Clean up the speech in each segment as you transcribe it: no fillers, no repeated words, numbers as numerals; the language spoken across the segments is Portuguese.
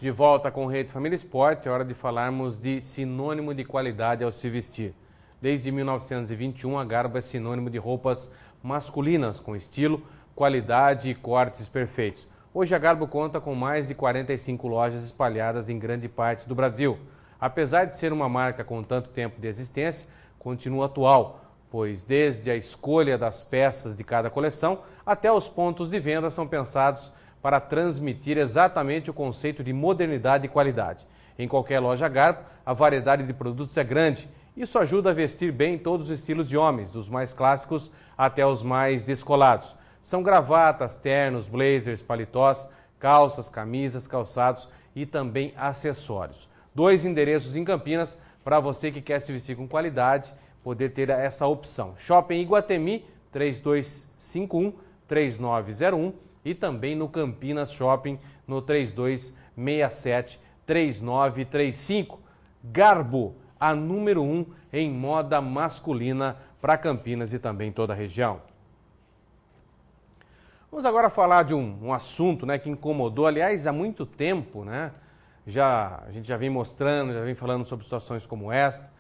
De volta com Rede Família Esporte, é hora de falarmos de sinônimo de qualidade ao se vestir. Desde 1921, a Garbo é sinônimo de roupas masculinas com estilo, qualidade e cortes perfeitos. Hoje a Garbo conta com mais de 45 lojas espalhadas em grande parte do Brasil. Apesar de ser uma marca com tanto tempo de existência, continua atual, pois desde a escolha das peças de cada coleção até os pontos de venda são pensados para transmitir exatamente o conceito de modernidade e qualidade. Em qualquer loja Garbo, a variedade de produtos é grande. Isso ajuda a vestir bem todos os estilos de homens, dos mais clássicos até os mais descolados. São gravatas, ternos, blazers, paletós, calças, camisas, calçados e também acessórios. 2 endereços em Campinas para você que quer se vestir com qualidade, poder ter essa opção. Shopping Iguatemi 3251-3901 e também no Campinas Shopping no 3267-3935. Garbo, a número 1 em moda masculina para Campinas e também toda a região. Vamos agora falar de um assunto, né, que incomodou, aliás, há muito tempo, né? A gente já vem mostrando, já vem falando sobre situações como esta.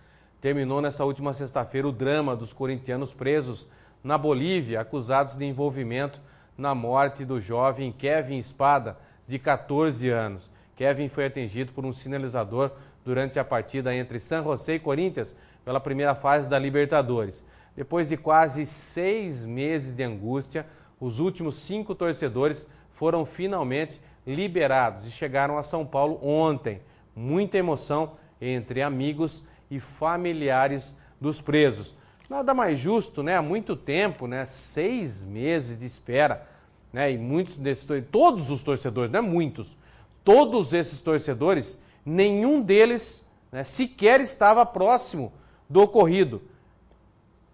Terminou nessa última sexta-feira o drama dos corintianos presos na Bolívia, acusados de envolvimento na morte do jovem Kevin Espada, de 14 anos. Kevin foi atingido por um sinalizador durante a partida entre San José e Corinthians pela primeira fase da Libertadores. Depois de quase 6 meses de angústia, os últimos 5 torcedores foram finalmente liberados e chegaram a São Paulo ontem. Muita emoção entre amigos e familiares dos presos. Nada mais justo, né? Há muito tempo, né? 6 meses de espera, né? E muitos desses, todos os torcedores, não é muitos, todos esses torcedores, nenhum deles, né, sequer estava próximo do ocorrido.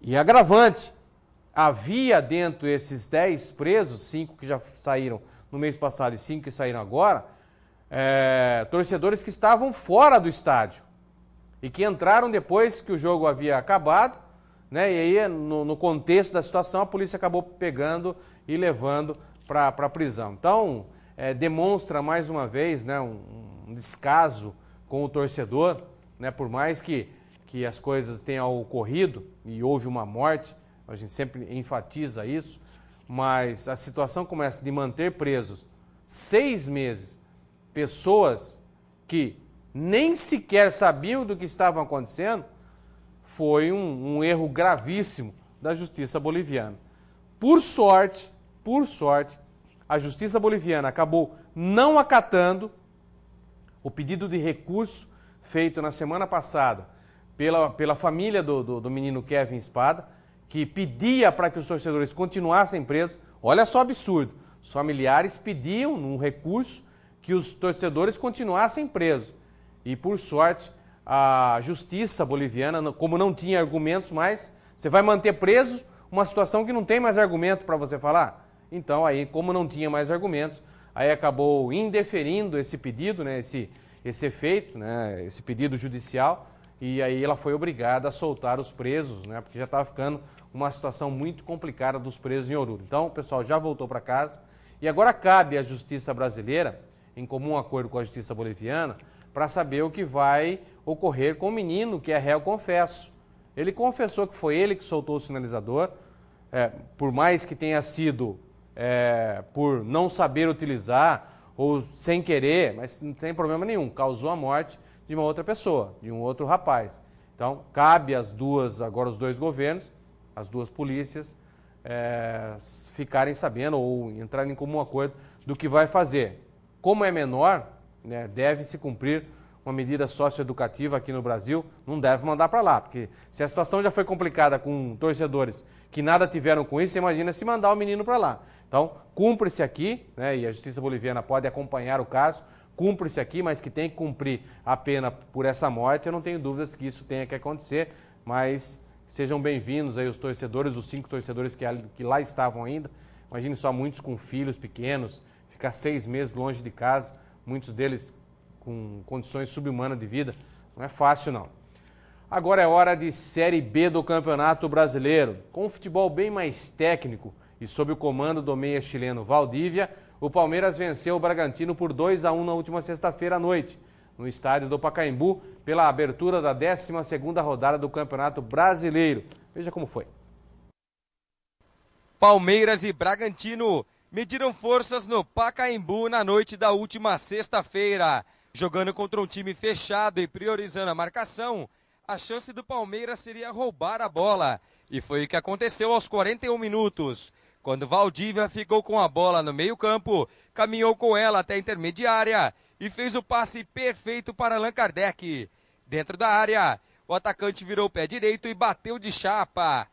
E agravante, havia dentro desses 10 presos, 5 que já saíram no mês passado e 5 que saíram agora, torcedores que estavam fora do estádio e que entraram depois que o jogo havia acabado, né? E aí, no contexto da situação, a polícia acabou pegando e levando para a prisão. Então, demonstra mais uma vez, né, um descaso com o torcedor, né? Por mais que as coisas tenham ocorrido e houve uma morte, a gente sempre enfatiza isso, mas a situação começa de manter presos 6 meses pessoas que nem sequer sabiam do que estava acontecendo, foi um erro gravíssimo da justiça boliviana. Por sorte, a justiça boliviana acabou não acatando o pedido de recurso feito na semana passada pela família do menino Kevin Espada, que pedia para que os torcedores continuassem presos. Olha só o absurdo. Os familiares pediam, num recurso, que os torcedores continuassem presos. E, por sorte, a justiça boliviana, como não tinha argumentos mais, você vai manter preso uma situação que não tem mais argumento para você falar? Então, aí, como não tinha mais argumentos, aí acabou indeferindo esse pedido, né, esse efeito, né, esse pedido judicial, e aí ela foi obrigada a soltar os presos, né, porque já estava ficando uma situação muito complicada dos presos em Oruro. Então, o pessoal já voltou para casa e agora cabe à justiça brasileira, em comum acordo com a justiça boliviana, para saber o que vai ocorrer com o menino que é réu confesso. Ele confessou que foi ele que soltou o sinalizador, por mais que tenha sido por não saber utilizar ou sem querer, mas não tem problema nenhum, causou a morte de uma outra pessoa, de um outro rapaz. Então, cabe às duas, agora os 2 governos, as 2 polícias, ficarem sabendo ou entrarem em comum acordo do que vai fazer. Como é menor, né, deve-se cumprir uma medida socioeducativa aqui no Brasil, não deve mandar para lá, porque se a situação já foi complicada com torcedores que nada tiveram com isso, você imagina se mandar o menino para lá. Então, cumpre-se aqui, né, e a justiça boliviana pode acompanhar o caso, cumpre-se aqui, mas que tem que cumprir a pena por essa morte, eu não tenho dúvidas que isso tenha que acontecer, mas sejam bem-vindos aí os torcedores, os 5 torcedores que lá estavam ainda. Imagine só muitos com filhos pequenos, ficar 6 meses longe de casa, muitos deles com condições subhumanas de vida, não é fácil não. Agora é hora de Série B do Campeonato Brasileiro. Com um futebol bem mais técnico e sob o comando do meia chileno Valdívia, o Palmeiras venceu o Bragantino por 2-1 na última sexta-feira à noite, no estádio do Pacaembu, pela abertura da 12ª rodada do Campeonato Brasileiro. Veja como foi. Palmeiras e Bragantino mediram forças no Pacaembu na noite da última sexta-feira. Jogando contra um time fechado e priorizando a marcação, a chance do Palmeiras seria roubar a bola. E foi o que aconteceu aos 41 minutos. Quando Valdívia ficou com a bola no meio-campo, caminhou com ela até a intermediária e fez o passe perfeito para Allan Kardec. Dentro da área, o atacante virou o pé direito e bateu de chapa.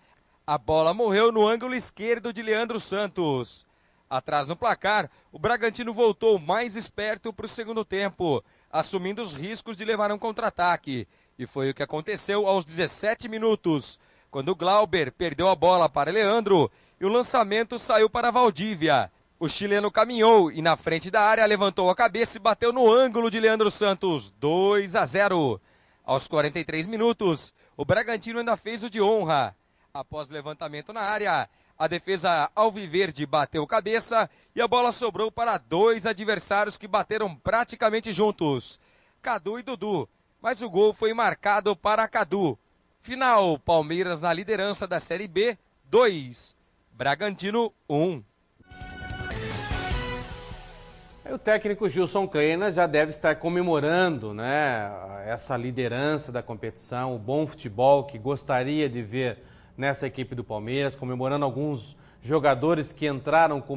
A bola morreu no ângulo esquerdo de Leandro Santos. Atrás no placar, o Bragantino voltou mais esperto para o segundo tempo, assumindo os riscos de levar um contra-ataque. E foi o que aconteceu aos 17 minutos, quando o Glauber perdeu a bola para Leandro e o lançamento saiu para Valdívia. O chileno caminhou e na frente da área levantou a cabeça e bateu no ângulo de Leandro Santos, 2-0. Aos 43 minutos, o Bragantino ainda fez o de honra. Após levantamento na área, a defesa alviverde bateu cabeça e a bola sobrou para dois adversários que bateram praticamente juntos, Cadu e Dudu, mas o gol foi marcado para Cadu. Final, Palmeiras na liderança da Série B, 2, Bragantino 1. O técnico Gilson Kleina já deve estar comemorando, né, essa liderança da competição, o bom futebol que gostaria de ver nessa equipe do Palmeiras, comemorando alguns jogadores que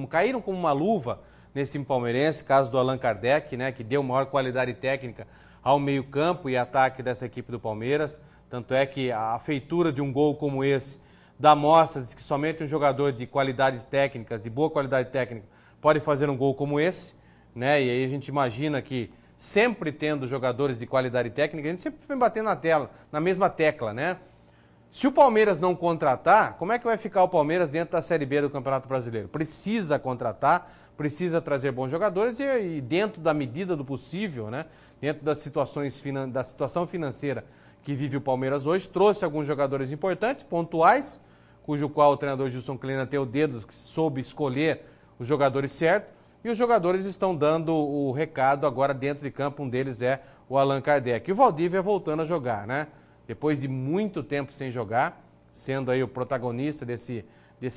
caíram como uma luva nesse time palmeirense, caso do Allan Kardec, né, que deu maior qualidade técnica ao meio-campo e ataque dessa equipe do Palmeiras. Tanto é que a feitura de um gol como esse dá mostras de que somente um jogador de qualidades técnicas, de boa qualidade técnica, pode fazer um gol como esse, né? E aí a gente imagina que sempre tendo jogadores de qualidade técnica, a gente sempre vem batendo na mesma tecla, né? Se o Palmeiras não contratar, como é que vai ficar o Palmeiras dentro da Série B do Campeonato Brasileiro? Precisa contratar, precisa trazer bons jogadores e dentro da medida do possível, né? Dentro das da situação financeira que vive o Palmeiras hoje, trouxe alguns jogadores importantes, pontuais, cujo qual o treinador Gilson Kleina tem o dedo, que soube escolher os jogadores certos, e os jogadores estão dando o recado agora dentro de campo. Um deles é o Allan Kardec. E o Valdívia voltando a jogar, né? Depois de muito tempo sem jogar, sendo aí o protagonista desse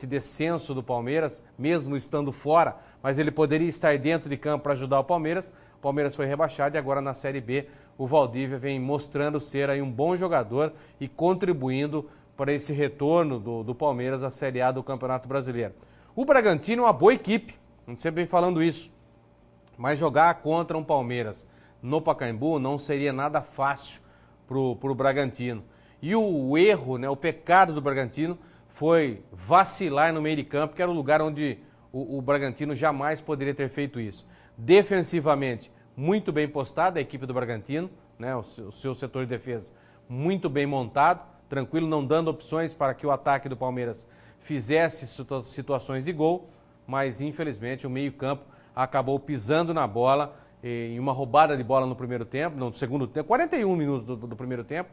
descenso do Palmeiras, mesmo estando fora, mas ele poderia estar dentro de campo para ajudar o Palmeiras. O Palmeiras foi rebaixado e agora na Série B o Valdívia vem mostrando ser aí um bom jogador e contribuindo para esse retorno do Palmeiras à Série A do Campeonato Brasileiro. O Bragantino é uma boa equipe, a gente sempre vem falando isso, mas jogar contra um Palmeiras no Pacaembu não seria nada fácil para o Bragantino. E o erro, né, o pecado do Bragantino foi vacilar no meio de campo, que era o lugar onde o Bragantino jamais poderia ter feito isso. Defensivamente, muito bem postada a equipe do Bragantino, né, o seu setor de defesa muito bem montado, tranquilo, não dando opções para que o ataque do Palmeiras fizesse situações de gol, mas infelizmente o meio-campo acabou pisando na bola em uma roubada de bola no primeiro tempo, no segundo tempo, 41 minutos do primeiro tempo,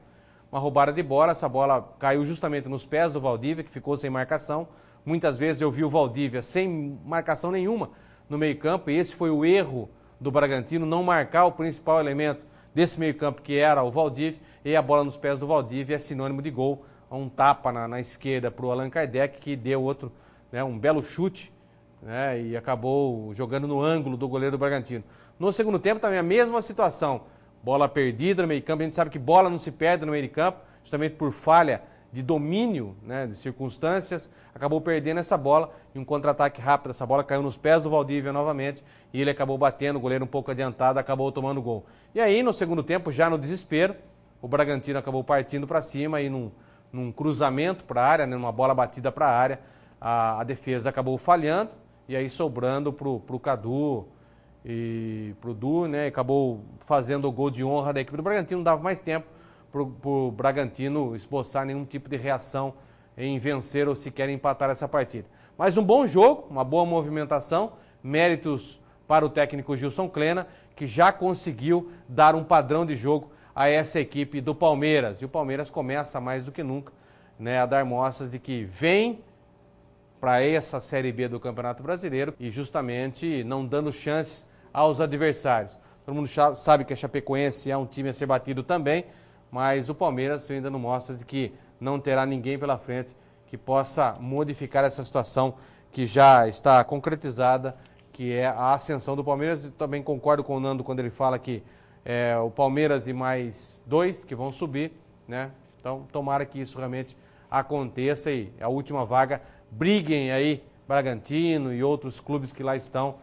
uma roubada de bola, essa bola caiu justamente nos pés do Valdívia, que ficou sem marcação. Muitas vezes eu vi o Valdívia sem marcação nenhuma no meio-campo, e esse foi o erro do Bragantino, não marcar o principal elemento desse meio-campo, que era o Valdívia, e a bola nos pés do Valdívia é sinônimo de gol, um tapa na esquerda para o Allan Kardec, que deu outro, né, um belo chute, né, e acabou jogando no ângulo do goleiro do Bragantino. No segundo tempo também a mesma situação, bola perdida no meio campo, a gente sabe que bola não se perde no meio campo, justamente por falha de domínio, né, de circunstâncias, acabou perdendo essa bola e um contra-ataque rápido, essa bola caiu nos pés do Valdívia novamente e ele acabou batendo, o goleiro um pouco adiantado, acabou tomando gol. E aí no segundo tempo, já no desespero, o Bragantino acabou partindo para cima e num cruzamento para a área, né, numa bola batida para a área, a defesa acabou falhando e aí sobrando para o Cadu e para o Du, né, acabou fazendo o gol de honra da equipe do Bragantino. Não dava mais tempo para o Bragantino esboçar nenhum tipo de reação em vencer ou sequer empatar essa partida. Mas um bom jogo, uma boa movimentação, méritos para o técnico Gilson Kleina, que já conseguiu dar um padrão de jogo a essa equipe do Palmeiras. E o Palmeiras começa mais do que nunca, né, a dar mostras de que vem para essa Série B do Campeonato Brasileiro e justamente não dando chances aos adversários. Todo mundo sabe que a Chapecoense é um time a ser batido também, mas o Palmeiras ainda não mostra de que não terá ninguém pela frente que possa modificar essa situação que já está concretizada, que é a ascensão do Palmeiras. Eu também concordo com o Nando quando ele fala que é o Palmeiras e mais 2 que vão subir, né? Então, tomara que isso realmente aconteça e a última vaga briguem aí Bragantino e outros clubes que lá estão,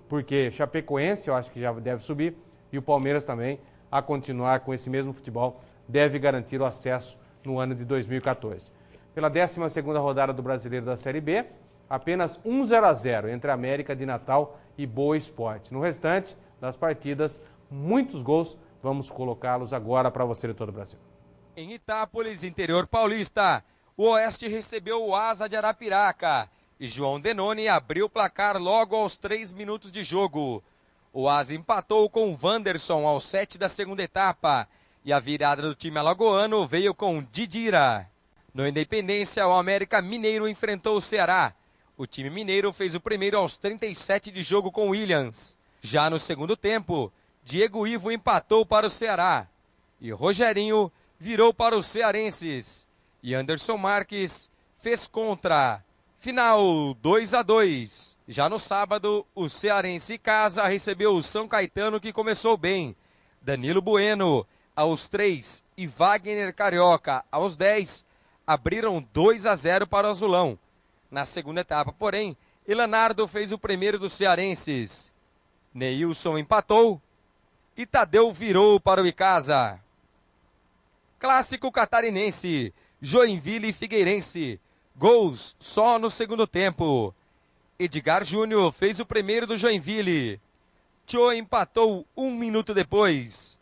porque Chapecoense eu acho que já deve subir e o Palmeiras também, a continuar com esse mesmo futebol, deve garantir o acesso no ano de 2014. Pela 12ª rodada do Brasileiro da Série B, apenas 1-0 entre América de Natal e Boa Esporte. No restante das partidas, muitos gols, vamos colocá-los agora para você de todo o Brasil. Em Itápolis, interior paulista, o Oeste recebeu o Asa de Arapiraca e João Denoni abriu o placar logo aos 3 minutos de jogo. O Asa empatou com o Wanderson aos 7 da segunda etapa e a virada do time alagoano veio com Didira. No Independência, o América Mineiro enfrentou o Ceará. O time mineiro fez o primeiro aos 37 de jogo com Williams. Já no segundo tempo, Diego Ivo empatou para o Ceará e Rogerinho virou para os cearenses. E Anderson Marques fez contra. Final 2-2. Já no sábado, o cearense Casa recebeu o São Caetano, que começou bem. Danilo Bueno, aos 3, e Wagner Carioca, aos 10, abriram 2-0 para o Azulão. Na segunda etapa, porém, Elanardo fez o primeiro dos cearenses. Neilson empatou e Tadeu virou para o Icasa. Clássico catarinense, Joinville e Figueirense. Gols só no segundo tempo. Edgar Júnior fez o primeiro do Joinville. Tio empatou 1 minuto depois.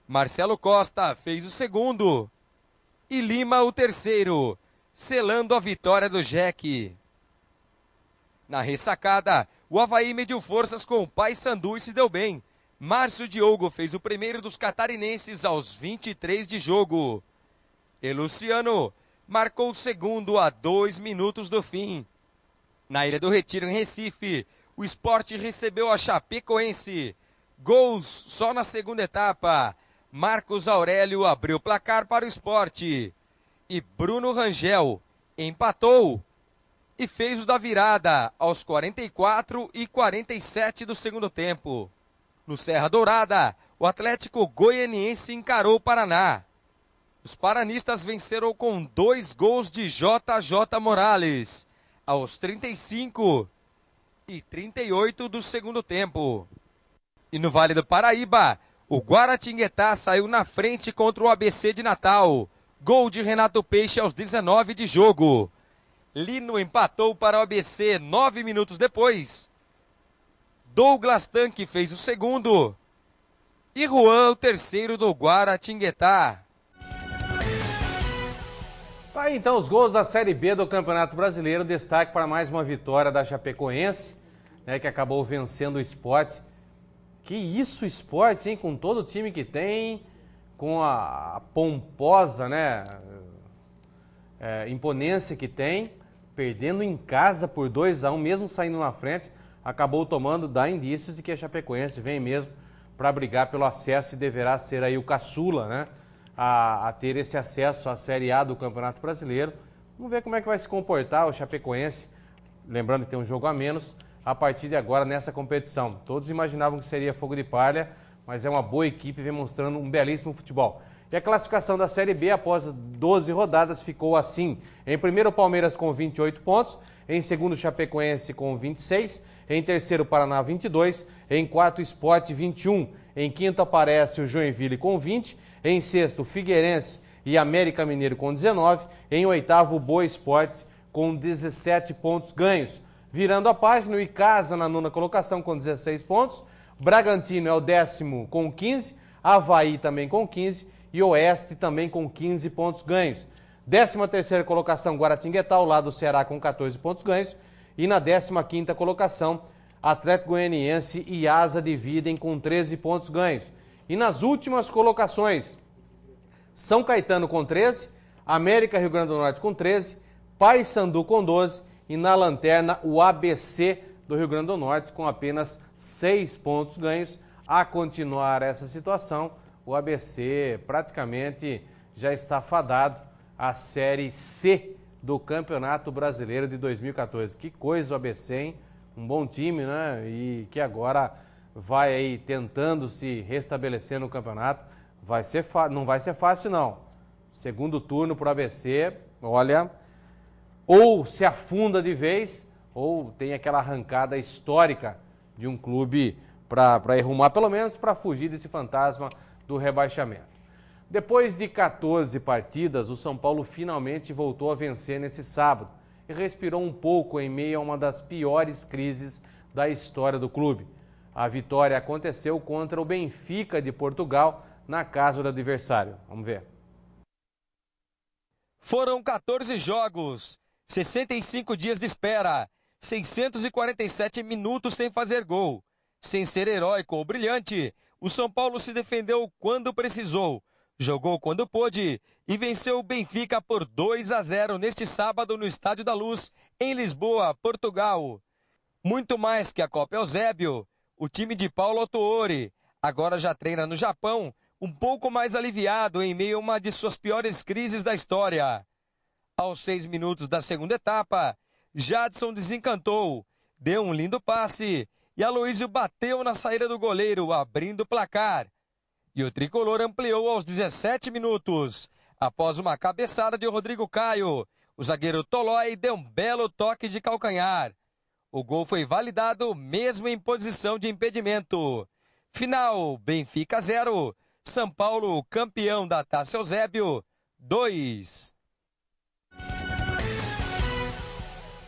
Marcelo Costa fez o segundo. E Lima o terceiro, selando a vitória do Jack. Na ressacada, o Avaí mediu forças com o Paysandu e se deu bem. Márcio Diogo fez o primeiro dos catarinenses aos 23 de jogo. E Luciano marcou o segundo a 2 minutos do fim. Na Ilha do Retiro, em Recife, o Sport recebeu a Chapecoense. Gols só na segunda etapa. Marcos Aurélio abriu o placar para o Sport. E Bruno Rangel empatou e fez o da virada aos 44 e 47 do segundo tempo. No Serra Dourada, o Atlético Goianiense encarou o Paraná. Os paranistas venceram com 2 gols de JJ Morales, aos 35 e 38 do segundo tempo. E no Vale do Paraíba, o Guaratinguetá saiu na frente contra o ABC de Natal. Gol de Renato Peixe aos 19 de jogo. Lino empatou para o ABC 9 minutos depois. Douglas Tanque fez o segundo. E Juan o terceiro do Guaratinguetá. Aí então os gols da Série B do Campeonato Brasileiro. Destaque para mais uma vitória da Chapecoense, né, que acabou vencendo o Sport. Que isso, Sport, hein? Com todo o time que tem, com a pomposa, né, imponência que tem, perdendo em casa por 2-1, mesmo saindo na frente, acabou tomando, dá indícios de que a Chapecoense vem mesmo para brigar pelo acesso e deverá ser aí o caçula, né, a ter esse acesso à Série A do Campeonato Brasileiro. Vamos ver como é que vai se comportar o Chapecoense, lembrando que tem um jogo a menos, a partir de agora nessa competição. Todos imaginavam que seria fogo de palha, mas é uma boa equipe, vem mostrando um belíssimo futebol. E a classificação da Série B após 12 rodadas ficou assim. Em primeiro, o Palmeiras com 28 pontos. Em segundo, o Chapecoense com 26. Em terceiro, o Paraná 22. Em quarto, o Sport 21. Em quinto, aparece o Joinville com 20. Em sexto, o Figueirense e América Mineiro com 19. Em oitavo, o Boa Esporte com 17 pontos ganhos. Virando a página, o Icasa na nona colocação com 16 pontos. Bragantino é o 10º com 15. Avaí também com 15. E Oeste também com 15 pontos ganhos. 13ª colocação, Guaratinguetá, ao lado do Ceará com 14 pontos ganhos. E na 15ª colocação, Atlético Goianiense e Asa dividem com 13 pontos ganhos. E nas últimas colocações, São Caetano com 13, América Rio Grande do Norte com 13, Paysandu com 12 E na lanterna, o ABC do Rio Grande do Norte, com apenas 6 pontos ganhos. A continuar essa situação, o ABC praticamente já está fadado à Série C do Campeonato Brasileiro de 2014. Que coisa o ABC, hein? Um bom time, né? E que agora vai aí tentando se restabelecer no campeonato. Não vai ser fácil, não. Segundo turno para o ABC, olha, ou se afunda de vez, ou tem aquela arrancada histórica de um clube para arrumar, pelo menos para fugir desse fantasma do rebaixamento. Depois de 14 partidas, o São Paulo finalmente voltou a vencer nesse sábado e respirou um pouco em meio a uma das piores crises da história do clube. A vitória aconteceu contra o Benfica de Portugal, na casa do adversário. Vamos ver. Foram 14 jogos, 65 dias de espera, 647 minutos sem fazer gol. Sem ser heróico ou brilhante, o São Paulo se defendeu quando precisou, jogou quando pôde e venceu o Benfica por 2-0 neste sábado no Estádio da Luz, em Lisboa, Portugal. Muito mais que a Copa Eusébio, o time de Paulo Autuori agora já treina no Japão, um pouco mais aliviado em meio a uma de suas piores crises da história. Aos 6 minutos da segunda etapa, Jadson desencantou, deu um lindo passe e Aloísio bateu na saída do goleiro, abrindo o placar. E o tricolor ampliou aos 17 minutos. Após uma cabeçada de Rodrigo Caio, o zagueiro Tolói deu um belo toque de calcanhar. O gol foi validado mesmo em posição de impedimento. Final, Benfica 0, São Paulo campeão da Taça Eusébio 2.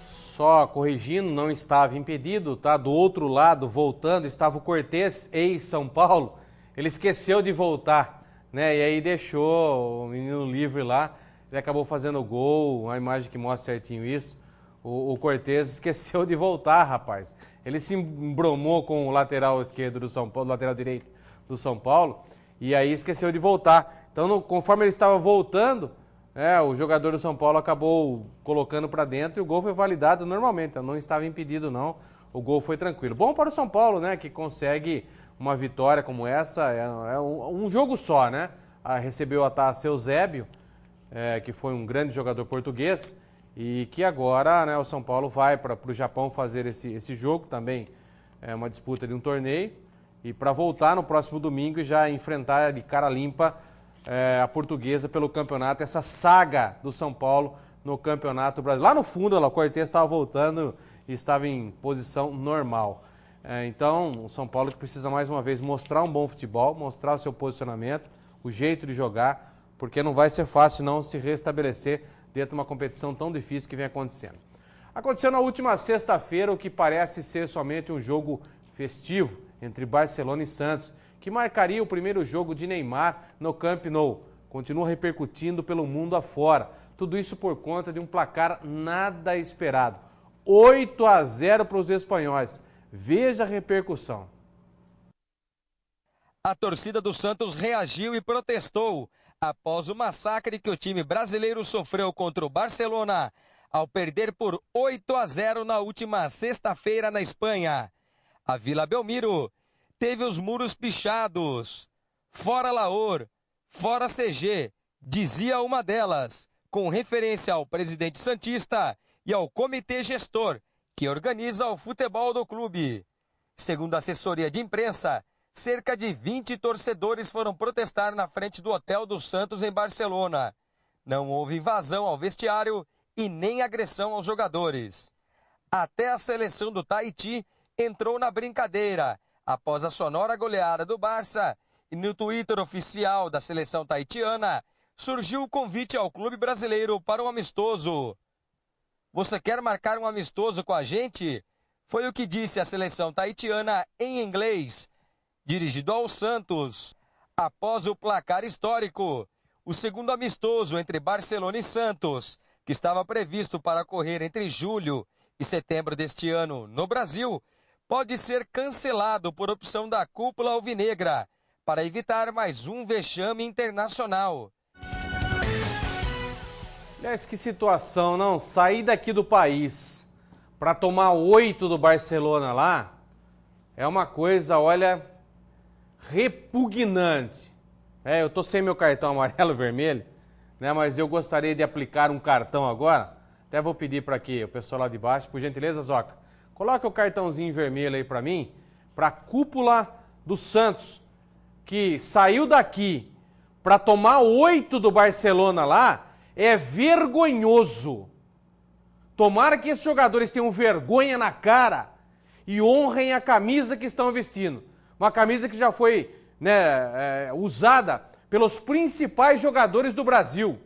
Só corrigindo, não estava impedido, tá? Do outro lado, voltando, estava o Cortez, ex-São Paulo. Ele esqueceu de voltar, né? E aí deixou o menino livre lá. Ele acabou fazendo o gol, a imagem que mostra certinho isso. O Cortez esqueceu de voltar, rapaz. Ele se embromou com o lateral esquerdo do São Paulo, lateral direito do São Paulo, e aí esqueceu de voltar. Então, conforme ele estava voltando, o jogador do São Paulo acabou colocando para dentro e o gol foi validado normalmente. Então, não estava impedido, não. O gol foi tranquilo. Bom para o São Paulo, né, que consegue uma vitória como essa. É um jogo só, né? Recebeu a Taça Eusébio, que foi um grande jogador português, e que agora, né, o São Paulo vai para o Japão fazer esse jogo também. É uma disputa de um torneio. E para voltar no próximo domingo e já enfrentar de cara limpa a Portuguesa pelo campeonato, essa saga do São Paulo no Campeonato Brasileiro. Lá no fundo, o Cortez estava voltando e estava em posição normal. Então, o São Paulo que precisa mais uma vez mostrar um bom futebol, mostrar o seu posicionamento, o jeito de jogar, porque não vai ser fácil não se restabelecer dentro de uma competição tão difícil que vem acontecendo. Aconteceu na última sexta-feira o que parece ser somente um jogo festivo entre Barcelona e Santos, que marcaria o primeiro jogo de Neymar no Camp Nou. Continua repercutindo pelo mundo afora. Tudo isso por conta de um placar nada esperado. 8-0 para os espanhóis. Veja a repercussão. A torcida do Santos reagiu e protestou após o massacre que o time brasileiro sofreu contra o Barcelona ao perder por 8-0 na última sexta-feira na Espanha. A Vila Belmiro teve os muros pichados. Fora Laor, fora CG, dizia uma delas, com referência ao presidente santista e ao comitê gestor que organiza o futebol do clube. Segundo a assessoria de imprensa, cerca de 20 torcedores foram protestar na frente do Hotel dos Santos em Barcelona. Não houve invasão ao vestiário e nem agressão aos jogadores. Até a seleção do Tahiti entrou na brincadeira após a sonora goleada do Barça, e no Twitter oficial da seleção tahitiana surgiu o convite ao clube brasileiro para um amistoso. Você quer marcar um amistoso com a gente? Foi o que disse a seleção tahitiana em inglês, dirigido ao Santos. Após o placar histórico, o segundo amistoso entre Barcelona e Santos, que estava previsto para ocorrer entre julho e setembro deste ano no Brasil, pode ser cancelado por opção da cúpula alvinegra, para evitar mais um vexame internacional. Aliás, que situação, não? Sair daqui do país para tomar 8 do Barcelona lá, é uma coisa, olha, repugnante. Eu tô sem meu cartão amarelo e vermelho, né? Mas eu gostaria de aplicar um cartão agora. Até vou pedir para que o pessoal lá de baixo, por gentileza, Zoca, coloque o cartãozinho vermelho aí para mim, para a cúpula do Santos, que saiu daqui para tomar 8 do Barcelona lá, é vergonhoso. Tomara que esses jogadores tenham vergonha na cara e honrem a camisa que estão vestindo. Uma camisa que já foi, né, usada pelos principais jogadores do Brasil.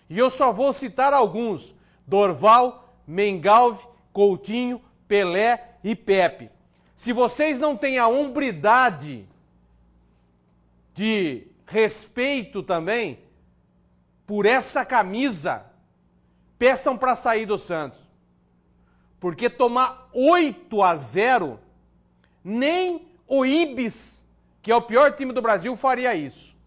E eu só vou citar alguns: Dorval, Mengalve, Coutinho, Pelé e Pepe. Se vocês não têm a hombridade de respeito também por essa camisa, peçam para sair do Santos. Porque tomar 8-0, nem o Ibis, que é o pior time do Brasil, faria isso.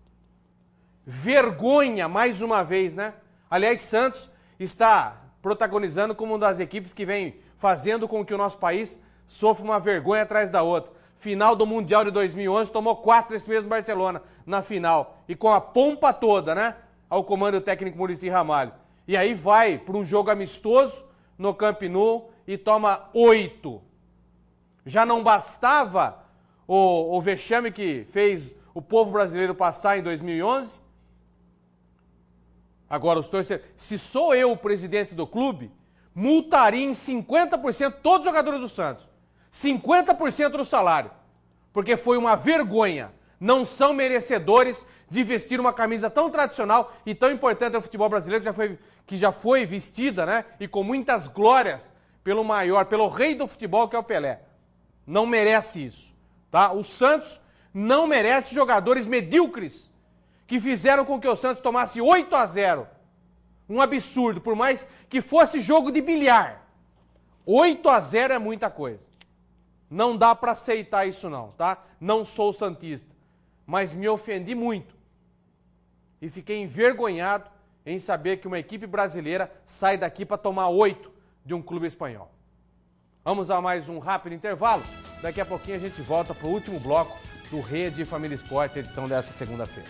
Vergonha, mais uma vez, né? Aliás, Santos está protagonizando como uma das equipes que vem fazendo com que o nosso país sofra uma vergonha atrás da outra. Final do Mundial de 2011, tomou 4 desse mesmo Barcelona na final. E com a pompa toda, né? Ao comando técnico Muricy Ramalho. E aí vai para um jogo amistoso no Camp Nou e toma 8. Já não bastava o vexame que fez o povo brasileiro passar em 2011? Agora, os torcedores, se sou eu o presidente do clube, multaria em 50% todos os jogadores do Santos. 50% do salário. Porque foi uma vergonha. Não são merecedores de vestir uma camisa tão tradicional e tão importante no futebol brasileiro, que já foi vestida, né? E com muitas glórias pelo rei do futebol, que é o Pelé. Não merece isso, tá? O Santos não merece jogadores medíocres que fizeram com que o Santos tomasse 8-0. Um absurdo, por mais que fosse jogo de bilhar. 8-0 é muita coisa. Não dá para aceitar isso não, tá? Não sou santista, mas me ofendi muito. E fiquei envergonhado em saber que uma equipe brasileira sai daqui para tomar 8 de um clube espanhol. Vamos a mais um rápido intervalo. Daqui a pouquinho a gente volta para o último bloco do Rede Família Esporte, edição dessa segunda-feira.